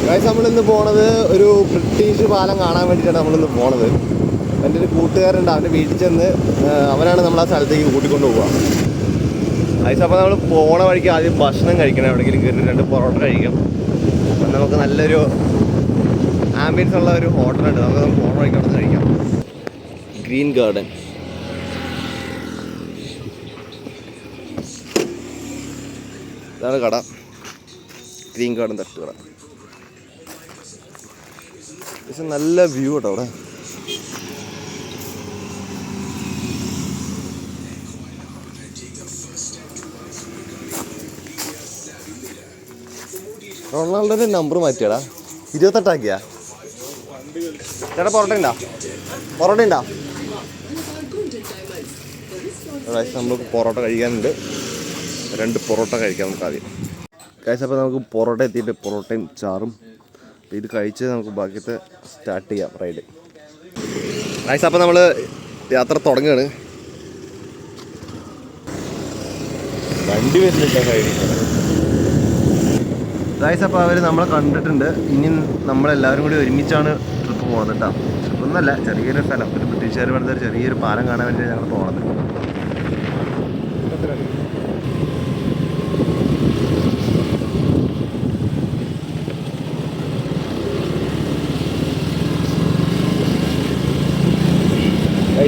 Guys നമ്മളിന്ന് പോണത് ഒരു ബ്രിട്ടീഷ് പാലം കാണാൻ വേണ്ടിയിട്ടാണ് നമ്മളിന്ന് പോണത്. എൻ്റെ ഒരു കൂട്ടുകാരുണ്ട്, അവൻ്റെ വീട്ടിൽ ചെന്ന് അവനാണ് നമ്മൾ ആ സ്ഥലത്തേക്ക് കൂട്ടിക്കൊണ്ട് പോവുക. ഗൈസ് അപ്പോൾ നമ്മൾ പോണ വഴിക്ക് ആദ്യം ഭക്ഷണം കഴിക്കണം, എവിടെയെങ്കിലും കയറി 2 പൊറോട്ട കഴിക്കാം. അപ്പം നമുക്ക് നല്ലൊരു ആംബിയൻസ് ഉള്ള ഒരു ഹോട്ടലുണ്ട്, നമുക്ക് പോണ വഴിക്ക് അവിടെ നിന്ന് കഴിക്കാം. Green garden. ഇതാണ് കട, ഗ്രീൻ ഗാർഡൻ തട്ടുകട. പക്ഷെ നല്ല വ്യൂ കേട്ടോ അവിടെ. റൊണാൾഡോന്റെ നമ്പർ മാറ്റിയാടാ, 28 ആക്കിയാ. ചേട്ടാ പൊറോട്ട ഉണ്ടോ? നമുക്ക് പൊറോട്ട കഴിക്കാനുണ്ട്, 2 പൊറോട്ട കഴിക്കാം നമുക്ക് ആദ്യം. കഴിച്ചപ്പോൾ നമുക്ക് പൊറോട്ട എത്തിയിട്ട് പൊറോട്ടയും ചാറും ഇത് കഴിച്ച് നമുക്ക് ബാക്കിയത്തെ സ്റ്റാർട്ട് ചെയ്യാം റൈഡ്. ഗൈസ് അപ്പോൾ നമ്മൾ യാത്ര തുടങ്ങുകയാണ്. വണ്ടി വരുന്നില്ല സൈഡിൽ. ഗൈസ് അപ്പോൾ അവർ നമ്മളെ കണ്ടിട്ടുണ്ട്. ഇനി നമ്മളെല്ലാവരും കൂടി ഒരുമിച്ചാണ് ട്രിപ്പ് പോകുന്നത് കേട്ടോ. ഒന്നല്ല, ചെറിയൊരു സ്ഥലം, ഒരു ബ്രിട്ടീഷുകാർ പണിത ഒരു ചെറിയൊരു പാലം കാണാൻ വേണ്ടിയാണ് ഞങ്ങൾ പോകുന്നത്.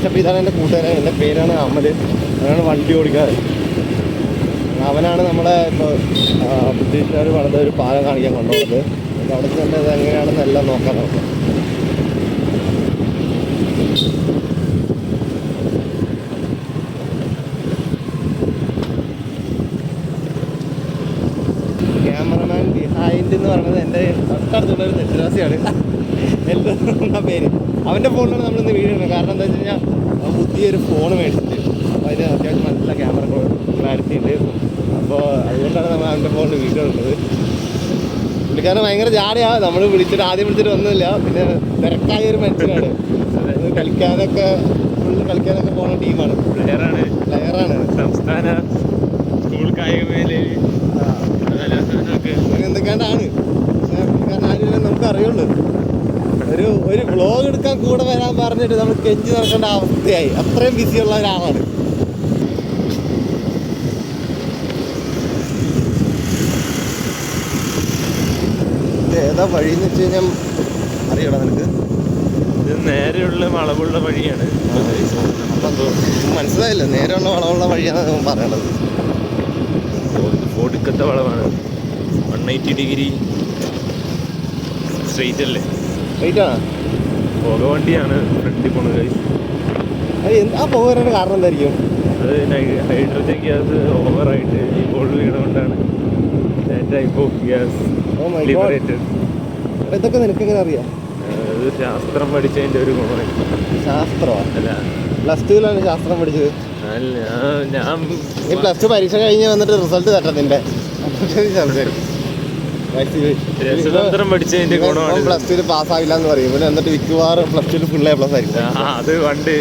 അപ്പോൾ ഇതാണ് എൻ്റെ കൂട്ടുകാരൻ, എൻ്റെ പേരാണ് അഹമ്മദ്. അവനാണ് വണ്ടി ഓടിക്കാറ്. അവനാണ് നമ്മളെ ഇപ്പോൾ ബ്രിട്ടീഷുകാർ പണിത ഒരു പാലം കാണിക്കാൻ കൊണ്ടുപോകുന്നത്. അവിടെ തന്നെ ഇത് എങ്ങനെയാണെന്നെല്ലാം നോക്കാൻ നോക്കാം. ക്യാമറമാൻ ബിഹൈൻഡ് എന്ന് പറയുന്നത് എൻ്റെ തൊട്ടടുത്തുള്ളൊരു ദക്ഷിണാസിയാണ്. എല്ലാ പേര് അവൻ്റെ ഫോണിലാണ് നമ്മളിന്ന് വീഡിയോ ഇടുന്നത്. കാരണം എന്താ വെച്ച് കഴിഞ്ഞാൽ പുതിയൊരു ഫോൺ മേടിച്ചിട്ട് അപ്പോൾ അതിന് അത്യാവശ്യം നല്ല ക്യാമറ ക്ലാരിറ്റി ഉണ്ട്. അപ്പോൾ അതുകൊണ്ടാണ് നമ്മൾ അവൻ്റെ ഫോണിൽ വീഡിയോ ഇടുന്നത്. പുള്ളിക്കാരൻ ഭയങ്കര ജാടയാണ്. നമ്മൾ ആദ്യം വിളിച്ചിട്ട് ഒന്നുമില്ല. പിന്നെ തിരക്കായ ഒരു മനുഷ്യനാണ്. കളിക്കാനൊക്കെ പോകുന്ന ടീമാണ്, പ്ലെയറാണ്. സംസ്ഥാന സ്കൂൾ കായികമേഖലയിൽ എന്തൊക്കെയാണ്ടാണ്. പക്ഷേ പുള്ളിക്കാരൻ ആരും നമുക്ക് അറിയുള്ളൂ. ഒരു വ്ളോഗ് എടുക്കാൻ കൂടെ വരാൻ പറഞ്ഞിട്ട് നമ്മൾ കെഞ്ചി നടക്കേണ്ട അവസ്ഥയായി. അത്രയും ബിസിയുള്ള ഒരാളാണ്. ഏതാ വഴിയെന്ന് വെച്ച് കഴിഞ്ഞാൽ അറിയണം നിനക്ക്? ഇത് നേരെയുള്ള വളവുള്ള വഴിയാണ്. മനസ്സിലായില്ല, നേരെയുള്ള വളവുള്ള വഴിയാണ് പറയണത്. ഒടുക്കത്തെ വളവാണ്. 180 ഡിഗ്രി സ്ട്രെയിറ്റ് അല്ലേ? സ്ട്രെയിറ്റാണ്. പുക വണ്ടിയാണ് ഫ്രണ്ടിൽ പോണത്. ആ പുക വരാൻ കാരണം എന്തായിരിക്കും? അത് ഹൈഡ്രജൻ ഗ്യാസ് ഓവറായിട്ട് ഇപ്പോൾ വീണുകൊണ്ടാണ് ടൈപ്പ് ഓഫ് ഗ്യാസ് ലിബറേറ്റഡ്. ഇതൊക്കെ നിനക്ക് എങ്ങനെ അറിയാം? അത് ശാസ്ത്രം പഠിച്ചതിൻ്റെ ഒരു ഗുണമാണ്. ശാസ്ത്രമാണ്? അല്ല, +2 ശാസ്ത്രം പഠിച്ചത്. ഞാൻ ഈ +2 പരീക്ഷ കഴിഞ്ഞ് വന്നിട്ട് റിസൾട്ട് തട്ടത്തിൻ്റെ രസതന്ത്രം പഠിച്ചതിൻ്റെ ഗുണമാണ്. +2 പാസ്സാവില്ല എന്ന് പറയും. പിന്നെ എന്നിട്ട് മിക്കവാറും +2 ഫുൾ A+ ആയിരിക്കും. അത് പണ്ട്.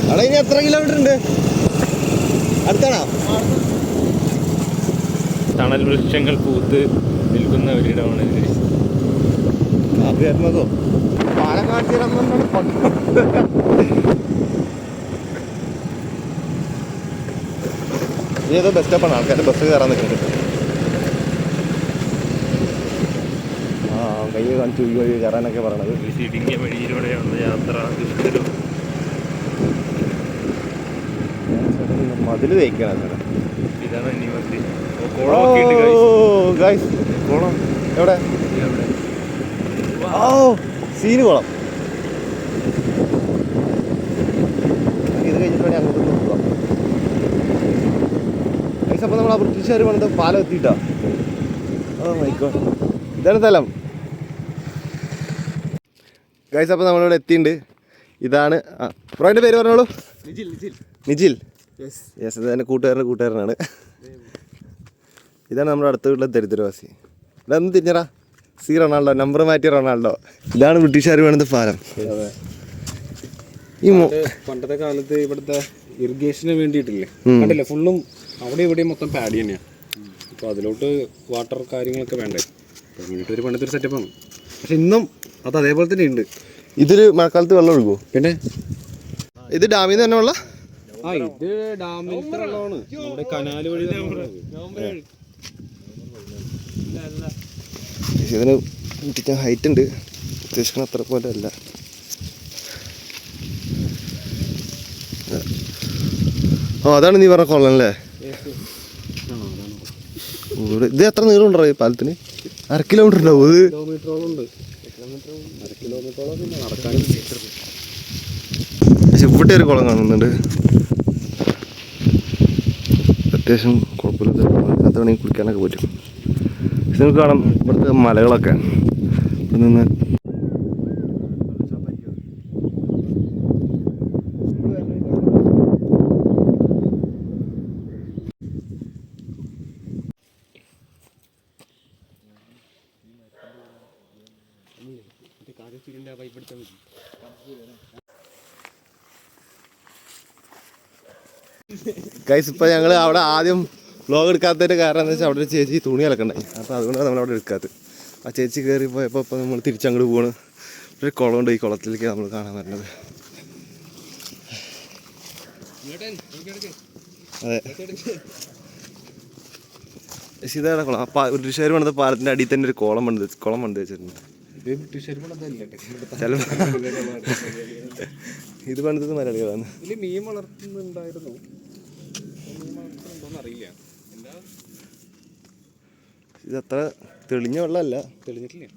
അവിടെ ഇനി എത്ര കിലോമീറ്റർ ഉണ്ട്? അടുത്താണോ? തണൽ വൃക്ഷങ്ങൾ പൂത്ത് നിൽക്കുന്ന ഒരിടമാണ്. കാപ്പിയാത്മകോ പാലക്കാട് ഏതോ ബസ് സ്റ്റോപ്പാണ്. ആൾക്കാർ ബസ് കയറാൻ നിൽക്കുന്നുണ്ട്. കൈ കാണിച്ചു ഈ വഴി കയറാനൊക്കെ പറയണത്. ഇടുങ്ങിയ വഴിയിലൂടെയുള്ള യാത്ര. മതിൽ തേക്കണം. ഇതാണ് ഇനി കുളം. എവിടെ? സീന് കുളം. ഇത് കഴിഞ്ഞിട്ട് വേണേ അങ്ങോട്ട് നോക്കാം. അപ്പോൾ നമ്മൾ ആ ബ്രിട്ടീഷുകാർ പണിത പാലം എത്തിയിട്ടാ. ഇതാണ് സ്ഥലം. ഗൈസ് അപ്പോൾ നമ്മളിവിടെ എത്തിയിട്ടുണ്ട്. ഇതാണ് എൻ്റെ പേര് പറഞ്ഞോളൂ. നിജിൽ. യെസ്, ഇത് എൻ്റെ കൂട്ടുകാരനാണ്. ഇതാണ് നമ്മുടെ അടുത്ത വീട്ടിലെ ദരിദ്രവാസി. ഇവിടെ ഒന്ന് തിരിഞ്ഞടാ. റൊണാൾഡോ, നമ്പർ മാറ്റിയ റൊണാൾഡോ. ഇതാണ് ബ്രിട്ടീഷുകാർ പണിത പാലം. ഈ പണ്ടത്തെ കാലത്ത് ഇവിടുത്തെ ഇറിഗേഷന് വേണ്ടിയിട്ടില്ലേ, കണ്ടില്ലേ? ഫുള്ളും അവിടെ ഇവിടെ മൊത്തം പാടി തന്നെയാണ്. അപ്പോൾ അതിലോട്ട് വാട്ടർ കാര്യങ്ങളൊക്കെ വേണ്ടേ. അപ്പോൾ വേണ്ടിയിട്ട് ഒരു പണ്ടത്തെ ഒരു സെറ്റപ്പാണ്. പക്ഷെ ഇന്നും അത് അതേപോലെ തന്നെ ഉണ്ട്. ഇതിൽ മഴക്കാലത്ത് വെള്ളം ഒഴുകുമോ? പിന്നെ ഇത് ഡാമിൽ നിന്ന് തന്നെ വെള്ളം? ഇത് ഡാമിലത്തെ വെള്ളമാണ്. നമ്മുടെ കനാല് വഴി ഇതിന് ഇരിക്കാൻ ഹൈറ്റ് ഉണ്ട്, ഉദ്ദേശിക്കണ അത്ര പോലെ അല്ല. അതാണ് നീ പറഞ്ഞ കൊള്ളൻ അല്ലേ? ഇത് എത്ര നീളം ഉണ്ടോ ഈ പാലത്തിന്? 1/2 കിലോമീറ്റർ ഉണ്ടാവും. ഇത് കിലോമീറ്ററോളം ഉണ്ട്. 1/2 കിലോമീറ്ററോളം പിന്നെ നടക്കാനും. പക്ഷെ ഇവിടെ ഒരു കുളം കാണുന്നുണ്ട്, അത്യാവശ്യം കുഴപ്പമില്ലാത്ത അതിനകത്ത് വേണമെങ്കിൽ കുളിക്കാനൊക്കെ പറ്റും. പക്ഷെ നമുക്ക് കാണാം ഇവിടുത്തെ മലകളൊക്കെ. ഇവിടെ നിന്ന് ഗൈസ് ഇപ്പോൾ ഞങ്ങൾ അവിടെ ആദ്യം വ്ലോഗ് എടുക്കാത്തതിൻ്റെ കാരണം എന്താ വെച്ചാൽ അവിടെ ഒരു ചേച്ചി തുണി അലക്കണ്ടായി. അപ്പോൾ അതുകൊണ്ടാണ് നമ്മളവിടെ എടുക്കാത്തത്. ആ ചേച്ചി കയറി പോയപ്പോൾ ഇപ്പോൾ നമ്മൾ തിരിച്ചങ്ങോട്ട് പോവാണ്. ഒരു കുളമുണ്ട്, ഈ കുളത്തിലേക്ക് നമ്മൾ കാണാൻ വരുന്നത്. അതെ, പക്ഷേ ഇതാണ് കുളം. ബ്രിട്ടീഷുകാർ പണിത പാലത്തിൻ്റെ അടിയിൽ തന്നെ ഒരു കുളം പണിത് വെച്ചിട്ടുണ്ട്. ഇത് പണിതത് മലയാളികളാണ്. ഇതിൽ മീൻ വളർത്തുന്നുണ്ടായിരുന്നു, അറിയില്ല. ഇതത്ര തെളിഞ്ഞ വെള്ളമല്ല, തെളിഞ്ഞിട്ടില്ല.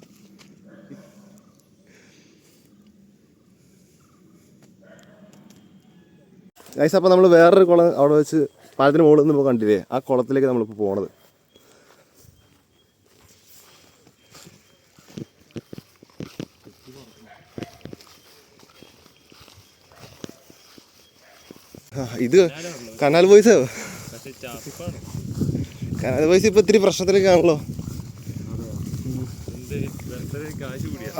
ഗൈസ് അപ്പോൾ നമ്മൾ വേറൊരു കുളം അവിടെ വെച്ച് പാലത്തിന് മുകളിൽ നിന്ന് ഇപ്പോൾ കണ്ടില്ലേ, ആ കുളത്തിലേക്ക് നമ്മളിപ്പോൾ പോണത്. ഇത് കനാൽ ബോയ്സ്. കനാൽ ബോയ്സ് ഇപ്പൊ ഇത്തിരി പ്രശ്നത്തിലേക്കാണല്ലോ.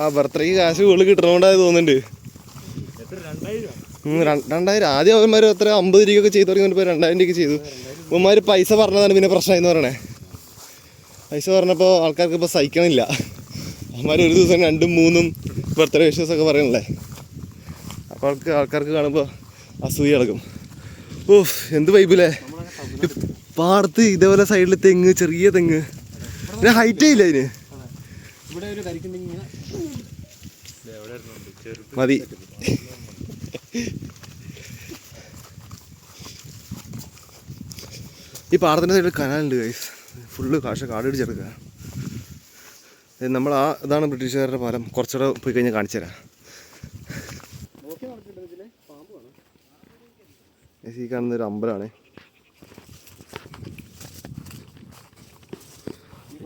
ആ ബർത്ത്ഡേക്ക് കാശ് കൂടുതൽ കിട്ടണോണ്ടായി തോന്നുന്നുണ്ട്. 2000 ആദ്യം അവന്മാർ എത്ര 50 രൂപയൊക്കെ ചെയ്തു തുടങ്ങിയപ്പോൾ 2000 രൂപയ്ക്ക് ചെയ്തു. അവന്മാർ പൈസ പറഞ്ഞതാണ് പിന്നെ പ്രശ്നമായെന്ന് പറയണേ. പൈസ പറഞ്ഞപ്പോൾ ആൾക്കാർക്ക് ഇപ്പോൾ സഹിക്കണില്ല. അവന്മാർ ഒരു ദിവസം 2ഉം 3ഉം ബർത്ത്ഡേ വിഷസൊക്കെ പറയണല്ലേ. അപ്പോൾ ആൾക്കാർക്ക് കാണുമ്പോൾ അസൂയ കിടക്കും. ഓഹ് എന്ത് വൈബില്ലേ പാടത്ത്. ഇതേപോലെ സൈഡിൽ തെങ്ങ്, ചെറിയ തെങ്ങ്, പിന്നെ ഹൈറ്റേ ഇല്ല അതിന്. മതി. ഈ പാടത്തിൻ്റെ സൈഡിൽ കനാലുണ്ട് ഗൈസ്. ഫുള്ള് കാട് പിടിച്ചെടുക്കുക. നമ്മൾ ഇതാണ് ബ്രിട്ടീഷുകാരുടെ പാലം. കുറച്ചുകൂടെ പോയി കഴിഞ്ഞാൽ കാണിച്ചു തരാം. ഈ കാണുന്നൊരു അമ്പലമാണ്.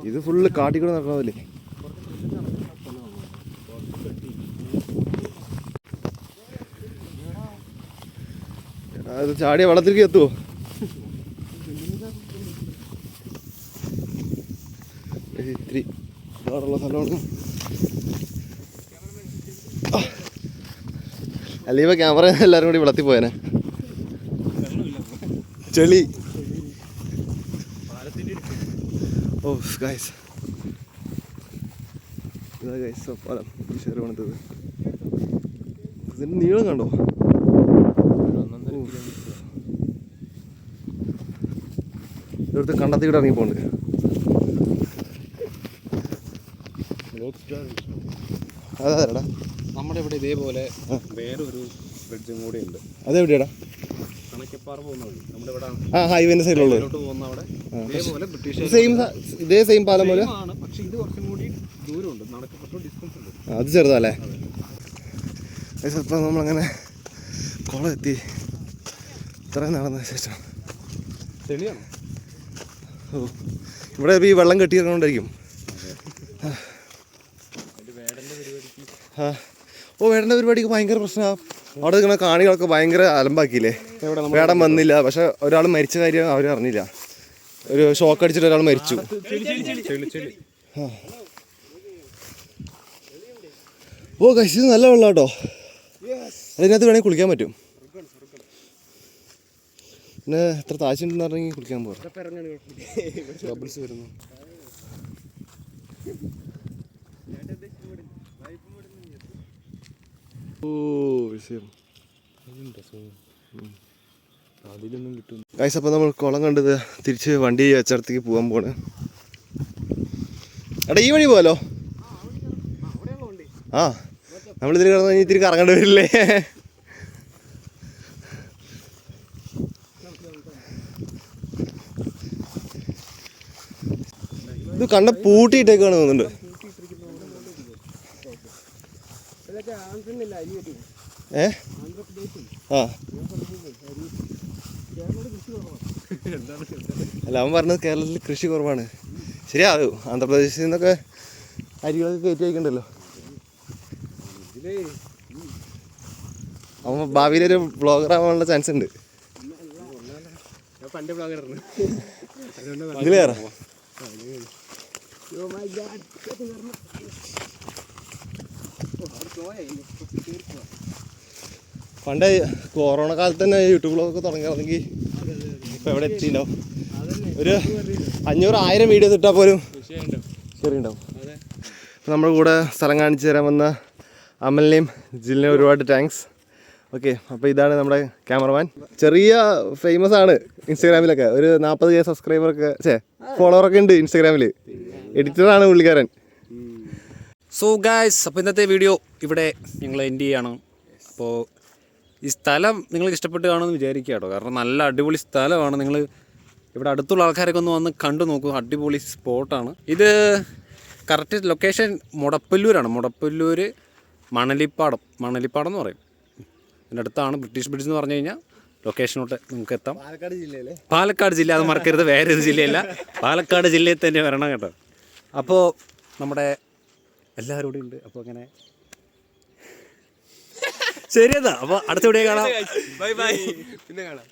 ഇത് ഫുള്ള് കാട്ടിക്കൂടെ നടക്കണതല്ലേ. അത് ചാടിയ വെള്ളത്തിലേക്ക് എത്തുമോ? ഇത്തിരി ഇതാണുള്ള സ്ഥലമാണ്. അല്ലെങ്കിൽ ഇപ്പോൾ ക്യാമറ എല്ലാവരും കൂടി വെള്ളത്തിൽ പോയേനെ. ചെളി. ഓ ഗൈസ്, ഇതാ ഗൈസ് പാലം ഷെയർ പണിതത്. ഇതിൻ്റെ നീളം കണ്ടോ? ഇവിടുത്തെ കണ്ടത്തി കൂടെ ഇറങ്ങി പോണ്ട്. അതാടാ നമ്മുടെ ഇവിടെ ഇതേപോലെ വേറൊരു ബ്രിഡ്ജും കൂടെ ഉണ്ട്. അതെവിടെയാടാ? കണക്കപ്പാറ പോകുന്ന വഴി നമ്മുടെ ഇവിടെ ആ ഹൈവേന്റെ സൈഡിലുള്ളത് പോകുന്ന അവിടെ ഇതേപോലെ ബ്രിട്ടീഷ് ഇതേ സെയിം പാലം പോലെ. പക്ഷെ ഇത് കുറച്ചും കൂടി ദൂരമുണ്ട്, നടക്കപ്പെട്ട ഡിസ്റ്റൻസ് ഉണ്ട്. അത് ചെറുതല്ലേ? ഇപ്പം നമ്മളങ്ങനെ കുളം എത്തി. ഇത്രയും നടന്ന ശേഷം തെളിയാണ്. ഓ ഇവിടെ ഈ വെള്ളം കെട്ടിയിറങ്ങോണ്ടായിരിക്കും. ഓ വേടൻ്റെ പരിപാടിക്ക് ഭയങ്കര പ്രശ്നമാണ്. അവിടെ നിൽക്കുന്ന കാണികളൊക്കെ ഭയങ്കര അലമ്പാക്കിയില്ലേ. വേടൻ വന്നില്ല, പക്ഷെ ഒരാൾ മരിച്ച കാര്യം അവർ അറിഞ്ഞില്ല. ഒരു ഷോക്ക് അടിച്ചിട്ട് ഒരാൾ മരിച്ചു. ഓ കശി ഇത് നല്ല വെള്ളം കേട്ടോ. അതിനകത്ത് വേണമെങ്കിൽ കുളിക്കാൻ പറ്റും. പിന്നെ എത്ര താഴ്ചയുണ്ടെന്ന് പറഞ്ഞെങ്കിൽ കുളിക്കാൻ പോകാം. ബബിൾസ് വരുന്നു. വിഷയം അതിലൊന്നും കിട്ടും. ഗൈസ്, അപ്പോൾ നമ്മൾ കുളം കണ്ടത് തിരിച്ച് വണ്ടി വെച്ചിടത്തേക്ക് പോകാൻ പോണ്. എടാ, ഈ വഴി പോകാലോ? ആ, നമ്മളിതിൽ കിടന്നു കഴിഞ്ഞാൽ ഇത്തിരി കറങ്ങേണ്ടി വരില്ലേ? ഇത് കണ്ട പൂട്ടിയിട്ടേക്കാണ് തോന്നുന്നുണ്ട്. ആ, അല്ല, അവൻ പറഞ്ഞത് കേരളത്തിൽ കൃഷി കുറവാണ്. ശരിയാ, ആന്ധ്രാപ്രദേശിൽ നിന്നൊക്കെ അരികളൊക്കെ കയറ്റി വയ്ക്കണ്ടല്ലോ. അവൻ ഭാവിയിലൊരു ബ്ലോഗർ ആവാനുള്ള ചാൻസ് ഉണ്ട്. ഇതിൽ കയറാം. പണ്ട് കൊറോണ കാലത്ത് തന്നെ യൂട്യൂബ് ബ്ലോഗൊക്കെ തുടങ്ങിയാണെങ്കിൽ ഇപ്പം എവിടെ എത്തിയിട്ടുണ്ടാവും. ഒരു 500-1000 വീഡിയോസ് ഇട്ടാൽ പോലും ശരിയുണ്ടാവും. അപ്പം നമ്മുടെ കൂടെ സ്ഥലം കാണിച്ചു തരാൻ വന്ന അമലിനെയും ജില്ലിനെയും ഒരുപാട് താങ്ക്സ്. ഓക്കെ, അപ്പോൾ ഇതാണ് നമ്മുടെ ക്യാമറമാൻ. ചെറിയ ഫേമസ് ആണ് ഇൻസ്റ്റാഗ്രാമിലൊക്കെ. ഒരു 40K സബ്സ്ക്രൈബറൊക്കെ ഫോളോവറൊക്കെ ഉണ്ട് ഇൻസ്റ്റാഗ്രാമിൽ. എഡിറ്ററാണ് പുള്ളിക്കാരൻ. സോ ഗായ്സ്, അപ്പോൾ ഇന്നത്തെ വീഡിയോ ഇവിടെ ഞങ്ങൾ എൻഡ് ചെയ്യാണ്. അപ്പോൾ ഈ സ്ഥലം നിങ്ങൾക്ക് ഇഷ്ടപ്പെട്ട് കാണുമെന്ന് വിചാരിക്കുക കേട്ടോ. കാരണം നല്ല അടിപൊളി സ്ഥലമാണ്. നിങ്ങൾ ഇവിടെ അടുത്തുള്ള ആൾക്കാരൊക്കെ ഒന്ന് വന്ന് കണ്ടു നോക്കൂ. അടിപൊളി സ്പോട്ടാണ് ഇത്. കറക്റ്റ് ലൊക്കേഷൻ മുടപ്പല്ലൂരാണ്. മുടപ്പല്ലൂർ മണലിപ്പാടം എന്ന് പറയും. അതിൻ്റെ അടുത്താണ് ബ്രിട്ടീഷ് ബ്രിഡ്ജ് എന്ന് പറഞ്ഞു കഴിഞ്ഞാൽ ലൊക്കേഷനോട്ട് നിങ്ങൾക്ക് എത്താം. പാലക്കാട് ജില്ല, അത് മറക്കരുത്, വേറെ ഒരു ജില്ലയല്ല, പാലക്കാട് ജില്ലയിൽ തന്നെ വരണം കേട്ടോ. അപ്പോൾ നമ്മുടെ എല്ലാവരും കൂടി ഉണ്ട്. അപ്പോൾ അങ്ങനെ ശരിയെന്നാ. അപ്പോൾ അടുത്ത വീഡിയോ കാണാം. Bye bye. പിന്നെ കാണാം.